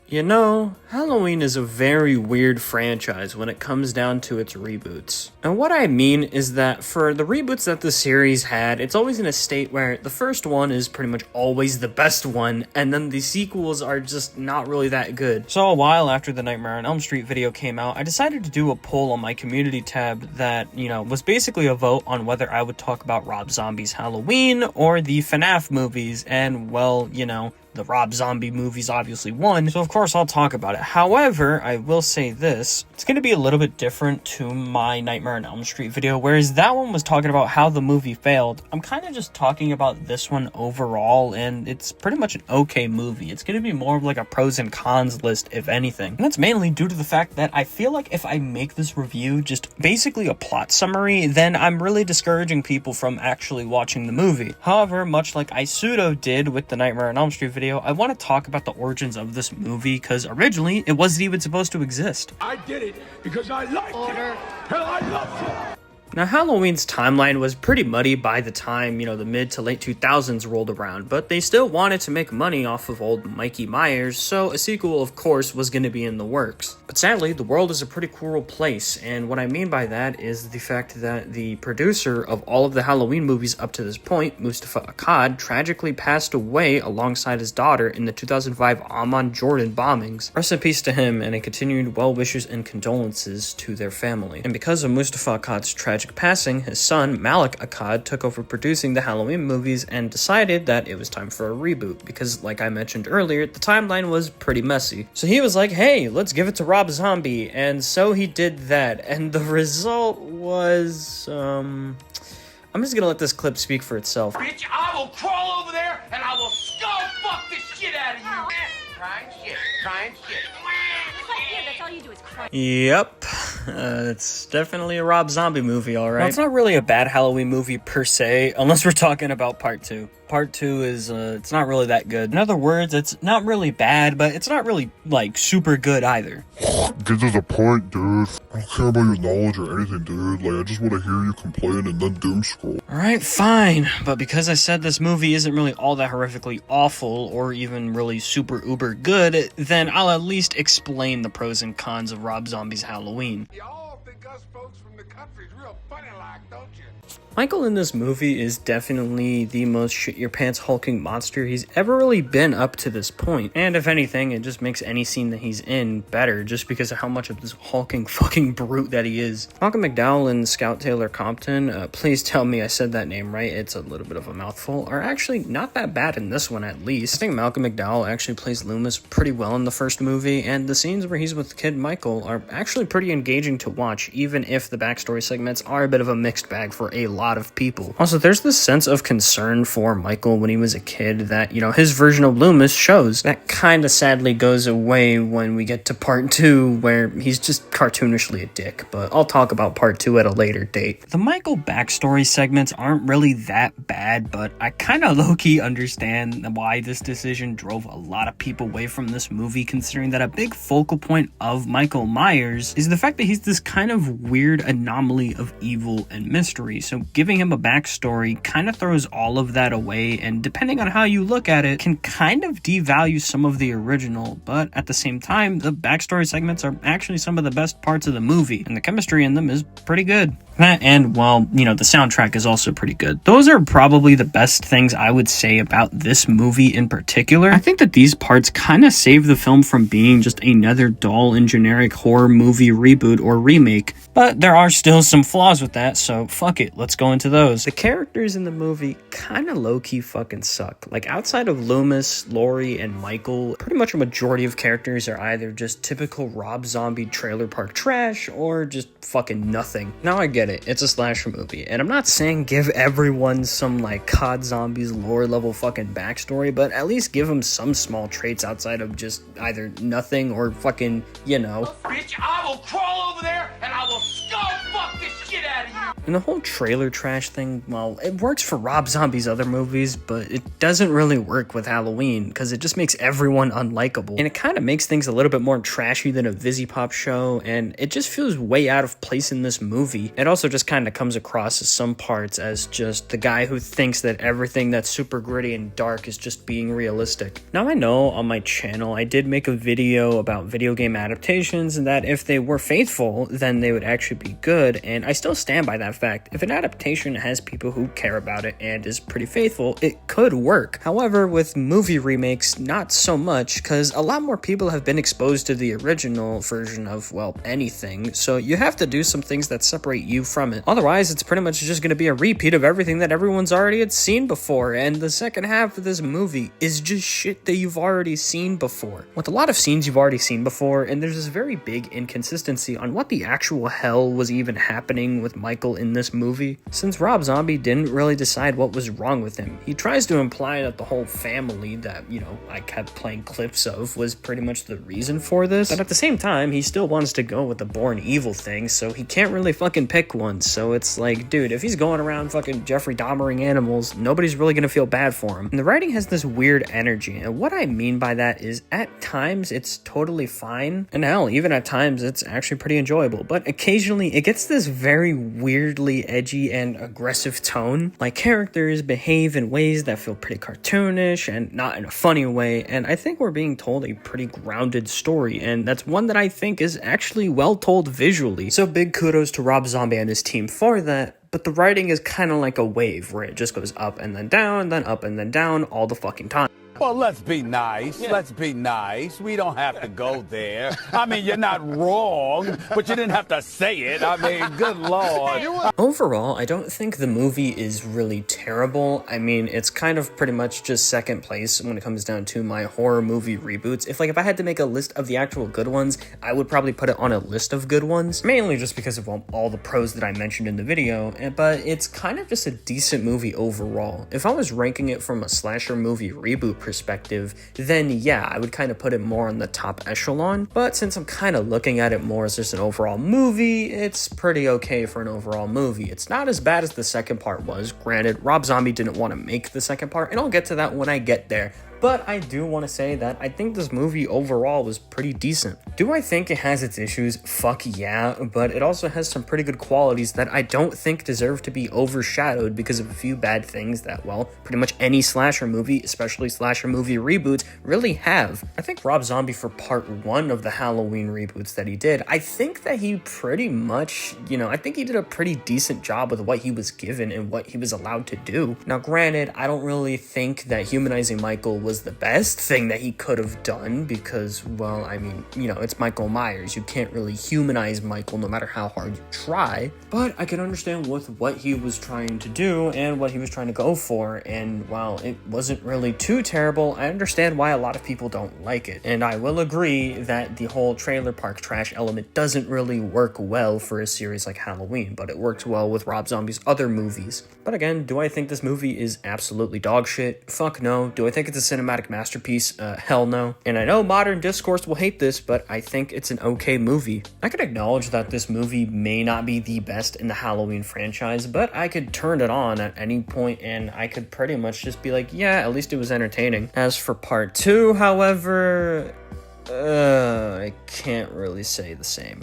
You know, Halloween is a very weird franchise when it comes down to its reboots. And what I mean is that for the reboots that the series had, it's always in a state where the first one is pretty much always the best one, and then the sequels are just not really that good. So a while after the Nightmare on Elm Street video came out, I decided to do a poll on my community tab that, was basically a vote on whether I would talk about Rob Zombie's Halloween or the FNAF movies, and well, the Rob Zombie movies obviously won, so of course I'll talk about it. However, I will say this, it's going to be a little bit different to my Nightmare on Elm Street video, whereas that one was talking about how the movie failed. I'm kind of just talking about this one overall, and it's pretty much an okay movie. It's going to be more of like a pros and cons list, if anything. And that's mainly due to the fact that I feel like if I make this review just basically a plot summary, then I'm really discouraging people from actually watching the movie. However, much like I pseudo did with the Nightmare on Elm Street video, I want to talk about the origins of this movie because originally it wasn't even supposed to exist. I did it because I liked it and I loved it. Now, Halloween's timeline was pretty muddy by the time, the mid to late 2000s rolled around, but they still wanted to make money off of old Mikey Myers, so a sequel, of course, was going to be in the works. But sadly, the world is a pretty cruel place, and what I mean by that is the fact that the producer of all of the Halloween movies up to this point, Mustafa Akkad, tragically passed away alongside his daughter in the 2005 Amman, Jordan bombings. Rest in peace to him, and a continued well wishes and condolences to their family. And because of Mustafa Akkad's tragic passing, his son, Malik Akkad, took over producing the Halloween movies and decided that it was time for a reboot because, like I mentioned earlier, the timeline was pretty messy. So he was like, hey, let's give it to Rob Zombie, and so he did that, and the result was, I'm just gonna let this clip speak for itself. Bitch, I will crawl over there and I will skull fuck the shit out of you. Trying shit. That's all you do is cry. Yep, it's definitely a Rob Zombie movie, alright. Now, it's not really a bad Halloween movie per se, unless we're talking about Part 2. Part 2 is, it's not really that good. In other words, it's not really bad, but it's not really, super good either. Get to the point, dude. I don't care about your knowledge or anything, dude. I just want to hear you complain and then doom scroll. Alright, fine. But because I said this movie isn't really all that horrifically awful or even really super uber good, then I'll at least explain the pros and cons of Rob Zombie's Halloween. Y'all think us folks from the country's real funny like, don't you? Michael in this movie is definitely the most shit-your-pants hulking monster he's ever really been up to this point. And if anything, it just makes any scene that he's in better just because of how much of this hulking fucking brute that he is. Malcolm McDowell and Scout Taylor Compton, please tell me I said that name right, it's a little bit of a mouthful, are actually not that bad in this one at least. I think Malcolm McDowell actually plays Loomis pretty well in the first movie, and the scenes where he's with Kid Michael are actually pretty engaging to watch, even if the backstory segments are a bit of a mixed bag for a lot of people. Also, there's this sense of concern for Michael when he was a kid that, his version of Loomis shows. That kind of sadly goes away when we get to Part 2, where he's just cartoonishly a dick, but I'll talk about Part 2 at a later date. The Michael backstory segments aren't really that bad, but I kind of low-key understand why this decision drove a lot of people away from this movie, considering that a big focal point of Michael Myers is the fact that he's this kind of weird anomaly of evil and mystery, so giving him a backstory kind of throws all of that away, and depending on how you look at it, can kind of devalue some of the original, but at the same time, the backstory segments are actually some of the best parts of the movie, and the chemistry in them is pretty good. That and, the soundtrack is also pretty good. Those are probably the best things I would say about this movie in particular. I think that these parts kind of save the film from being just another dull and generic horror movie reboot or remake, but there are still some flaws with that, so fuck it, let's go into those. The characters in the movie kind of low-key fucking suck. Outside of Loomis, Laurie, and Michael, pretty much a majority of characters are either just typical Rob Zombie trailer park trash or just fucking nothing. Now I get it, it's a slasher movie, and I'm not saying give everyone some COD Zombies lore level fucking backstory, but at least give them some small traits outside of just either nothing or fucking, Bitch, I will crawl over there and I will skull fuck the shit out of you. And the whole trailer trash thing, well, it works for Rob Zombie's other movies, but it doesn't really work with Halloween because it just makes everyone unlikable. And it kind of makes things a little bit more trashy than a VisiPop show, and it just feels way out of place in this movie. It also just kind of comes across as some parts as just the guy who thinks that everything that's super gritty and dark is just being realistic. Now I know on my channel I did make a video about video game adaptations and that if they were faithful then they would actually be good, and I still stand by that fact. If an adaptation has people who care about it and is pretty faithful, it could work. However, with movie remakes, not so much, because a lot more people have been exposed to the original version of, well, anything, so you have to do some things that separate you from it. Otherwise, it's pretty much just going to be a repeat of everything that everyone's already had seen before, and the second half of this movie is just shit that you've already seen before, with a lot of scenes you've already seen before, and there's this very big inconsistency on what the actual hell was even happening with Michael in this movie, since Rob Zombie didn't really decide what was wrong with him. He tries to imply that the whole family that, you know, I kept playing clips of was pretty much the reason for this, but at the same time, he still wants to go with the born evil thing, so he can't really fucking pick one. So it's like, dude, if he's going around fucking Jeffrey Dahmering animals, nobody's really gonna feel bad for him. And the writing has this weird energy, and what I mean by that is at times it's totally fine, and hell, even at times it's actually pretty enjoyable, but occasionally it gets this very weirdly edgy and aggressive tone. Like, characters behave in ways that feel pretty cartoonish and not in a funny way, and I think we're being told a pretty grounded story, and that's one that I think is actually well told visually. So big kudos to Rob Zombie and his team for that. But the writing is kind of like a wave where it just goes up and then up and then down all the fucking time. Well, let's be nice. Let's be nice. We don't have to go there. I mean, you're not wrong, but you didn't have to say it. I mean, good Lord. Overall, I don't think the movie is really terrible. I mean, it's kind of pretty much just second place when it comes down to my horror movie reboots. If I had to make a list of the actual good ones, I would probably put it on a list of good ones, mainly just because of all the pros that I mentioned in the video, but it's kind of just a decent movie overall. If I was ranking it from a slasher movie reboot perspective, then yeah, I would kind of put it more on the top echelon, but since I'm kind of looking at it more as just an overall movie, it's pretty okay for an overall movie. It's not as bad as the second part was. Granted, Rob Zombie didn't want to make the second part, and I'll get to that when I get there. But I do want to say that I think this movie overall was pretty decent. Do I think it has its issues? Fuck yeah, but it also has some pretty good qualities that I don't think deserve to be overshadowed because of a few bad things that, well, pretty much any slasher movie, especially slasher movie reboots, really have. I think Rob Zombie, for part 1 of the Halloween reboots that he did, I think that he pretty much, I think he did a pretty decent job with what he was given and what he was allowed to do. Now granted, I don't really think that humanizing Michael was the best thing that he could have done because, well, I mean, it's Michael Myers. You can't really humanize Michael no matter how hard you try, but I can understand with what he was trying to do and what he was trying to go for, and while it wasn't really too terrible, I understand why a lot of people don't like it. And I will agree that the whole trailer park trash element doesn't really work well for a series like Halloween, but it works well with Rob Zombie's other movies. But again, do I think this movie is absolutely dog shit? Fuck no. Do I think it's a cinematic masterpiece? Hell no. And I know modern discourse will hate this, but I think it's an okay movie. I could acknowledge that this movie may not be the best in the Halloween franchise, but I could turn it on at any point and I could pretty much just be like, yeah, at least it was entertaining. As for part 2, however, I can't really say the same.